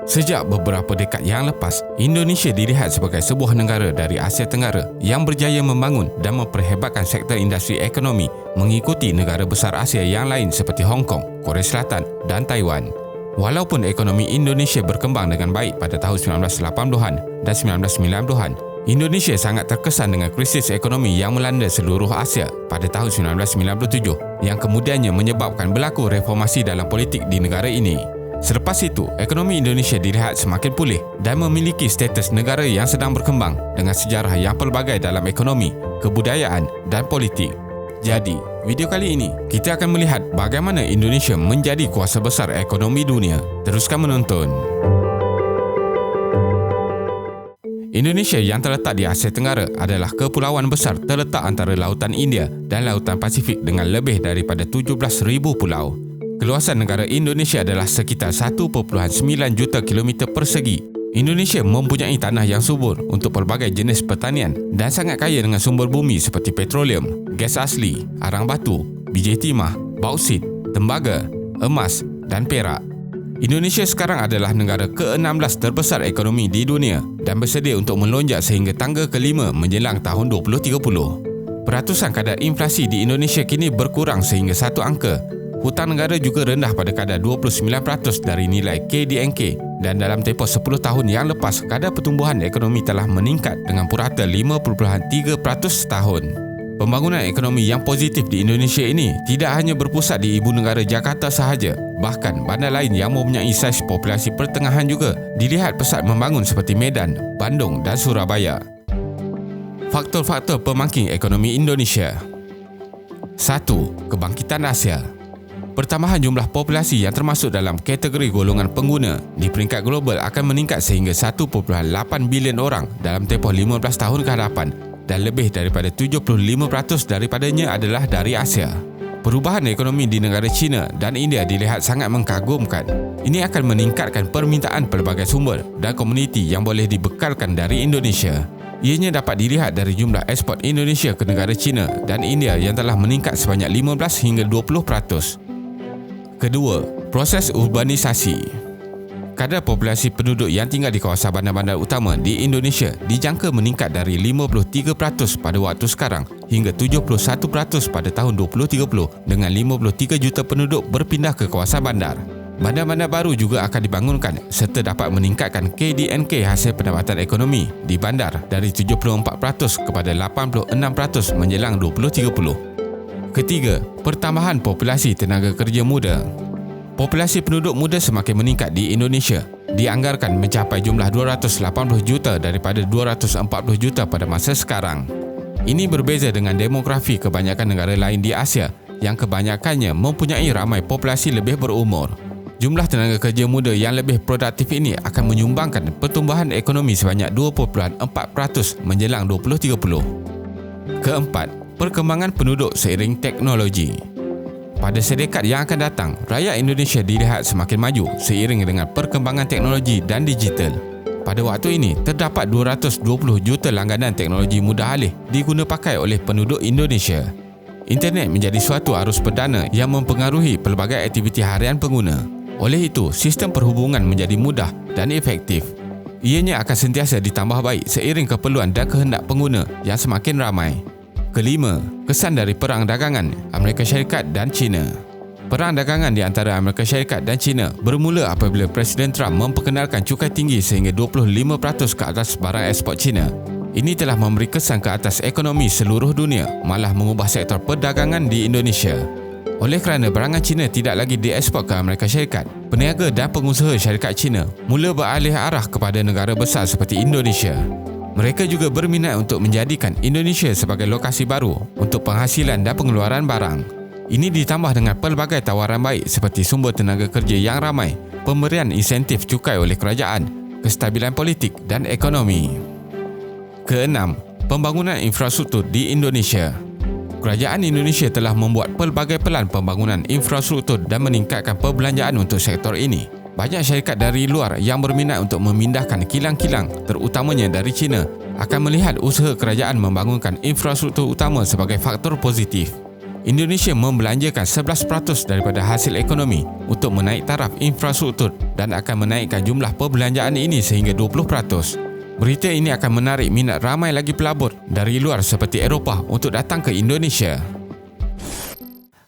Sejak beberapa dekad yang lepas, Indonesia dilihat sebagai sebuah negara dari Asia Tenggara yang berjaya membangun dan memperhebatkan sektor industri ekonomi mengikuti negara besar Asia yang lain seperti Hong Kong, Korea Selatan dan Taiwan. Walaupun ekonomi Indonesia berkembang dengan baik pada tahun 1980-an dan 1990-an, Indonesia sangat terkesan dengan krisis ekonomi yang melanda seluruh Asia pada tahun 1997 yang kemudiannya menyebabkan berlaku reformasi dalam politik di negara ini. Selepas itu, ekonomi Indonesia dilihat semakin pulih dan memiliki status negara yang sedang berkembang dengan sejarah yang pelbagai dalam ekonomi, kebudayaan dan politik. Jadi, video kali ini kita akan melihat bagaimana Indonesia menjadi kuasa besar ekonomi dunia. Teruskan menonton. Indonesia yang terletak di Asia Tenggara adalah kepulauan besar terletak antara Lautan India dan Lautan Pasifik dengan lebih daripada 17,000 pulau. Keluasan negara Indonesia adalah sekitar 1.9 juta kilometer persegi. Indonesia mempunyai tanah yang subur untuk pelbagai jenis pertanian dan sangat kaya dengan sumber bumi seperti petroleum, gas asli, arang batu, biji timah, bauksit, tembaga, emas dan perak. Indonesia sekarang adalah negara ke-16 terbesar ekonomi di dunia dan bersedia untuk melonjak sehingga tangga ke-5 menjelang tahun 2030. Peratusan kadar inflasi di Indonesia kini berkurang sehingga satu angka. Hutang negara juga rendah pada kadar 29% dari nilai KDNK dan dalam tempoh 10 tahun yang lepas, kadar pertumbuhan ekonomi telah meningkat dengan purata 5.3% setahun. Pembangunan ekonomi yang positif di Indonesia ini tidak hanya berpusat di ibu negara Jakarta sahaja, bahkan bandar lain yang mempunyai saiz populasi pertengahan juga dilihat pesat membangun seperti Medan, Bandung dan Surabaya. Faktor-faktor pemangking ekonomi Indonesia. 1. Kebangkitan Asia. Pertambahan jumlah populasi yang termasuk dalam kategori golongan pengguna di peringkat global akan meningkat sehingga 1.8 bilion orang dalam tempoh 15 tahun ke hadapan dan lebih daripada 75% daripadanya adalah dari Asia. Perubahan ekonomi di negara China dan India dilihat sangat mengagumkan. Ini akan meningkatkan permintaan pelbagai sumber dan komuniti yang boleh dibekalkan dari Indonesia. Ianya dapat dilihat dari jumlah ekspor Indonesia ke negara China dan India yang telah meningkat sebanyak 15 hingga 20%. Kedua, proses urbanisasi. Kadar populasi penduduk yang tinggal di kawasan bandar-bandar utama di Indonesia dijangka meningkat dari 53% pada waktu sekarang hingga 71% pada tahun 2030 dengan 53 juta penduduk berpindah ke kawasan bandar. Bandar-bandar baru juga akan dibangunkan serta dapat meningkatkan KDNK hasil pendapatan ekonomi di bandar dari 74% kepada 86% menjelang 2030. Ketiga, pertambahan populasi tenaga kerja muda. Populasi penduduk muda semakin meningkat di Indonesia. Dianggarkan mencapai jumlah 280 juta daripada 240 juta pada masa sekarang. Ini berbeza dengan demografi kebanyakan negara lain di Asia yang kebanyakannya mempunyai ramai populasi lebih berumur. Jumlah tenaga kerja muda yang lebih produktif ini akan menyumbangkan pertumbuhan ekonomi sebanyak 2.4% menjelang 2030. Keempat, perkembangan penduduk seiring teknologi. Pada sedekat yang akan datang, rakyat Indonesia dilihat semakin maju seiring dengan perkembangan teknologi dan digital. Pada waktu ini, terdapat 220 juta langganan teknologi mudah alih diguna pakai oleh penduduk Indonesia. Internet menjadi suatu arus perdana yang mempengaruhi pelbagai aktiviti harian pengguna. Oleh itu, sistem perhubungan menjadi mudah dan efektif. Ianya akan sentiasa ditambah baik seiring keperluan dan kehendak pengguna yang semakin ramai. Kelima, kesan dari perang dagangan Amerika Syarikat dan China. Perang dagangan di antara Amerika Syarikat dan China bermula apabila Presiden Trump memperkenalkan cukai tinggi sehingga 25% ke atas barang ekspor China. Ini telah memberi kesan ke atas ekonomi seluruh dunia, malah mengubah sektor perdagangan di Indonesia. Oleh kerana barangan China tidak lagi diekspor ke Amerika Syarikat, peniaga dan pengusaha syarikat China mula beralih arah kepada negara besar seperti Indonesia. Mereka juga berminat untuk menjadikan Indonesia sebagai lokasi baru untuk penghasilan dan pengeluaran barang. Ini ditambah dengan pelbagai tawaran baik seperti sumber tenaga kerja yang ramai, pemberian insentif cukai oleh kerajaan, kestabilan politik dan ekonomi. Keenam, pembangunan infrastruktur di Indonesia. Kerajaan Indonesia telah membuat pelbagai pelan pembangunan infrastruktur dan meningkatkan perbelanjaan untuk sektor ini. Banyak syarikat dari luar yang berminat untuk memindahkan kilang-kilang, terutamanya dari China, akan melihat usaha kerajaan membangunkan infrastruktur utama sebagai faktor positif. Indonesia membelanjakan 11% daripada hasil ekonomi untuk menaik taraf infrastruktur dan akan menaikkan jumlah perbelanjaan ini sehingga 20%. Berita ini akan menarik minat ramai lagi pelabur dari luar seperti Eropah untuk datang ke Indonesia.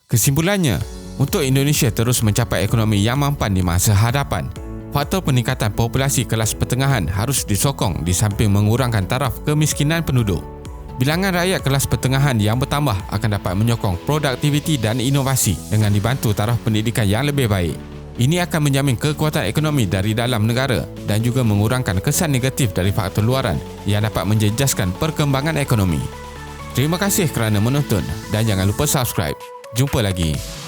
Kesimpulannya, untuk Indonesia terus mencapai ekonomi yang mampan di masa hadapan, faktor peningkatan populasi kelas pertengahan harus disokong di samping mengurangkan taraf kemiskinan penduduk. Bilangan rakyat kelas pertengahan yang bertambah akan dapat menyokong produktiviti dan inovasi dengan dibantu taraf pendidikan yang lebih baik. Ini akan menjamin kekuatan ekonomi dari dalam negara dan juga mengurangkan kesan negatif dari faktor luaran yang dapat menjejaskan perkembangan ekonomi. Terima kasih kerana menonton dan jangan lupa subscribe. Jumpa lagi.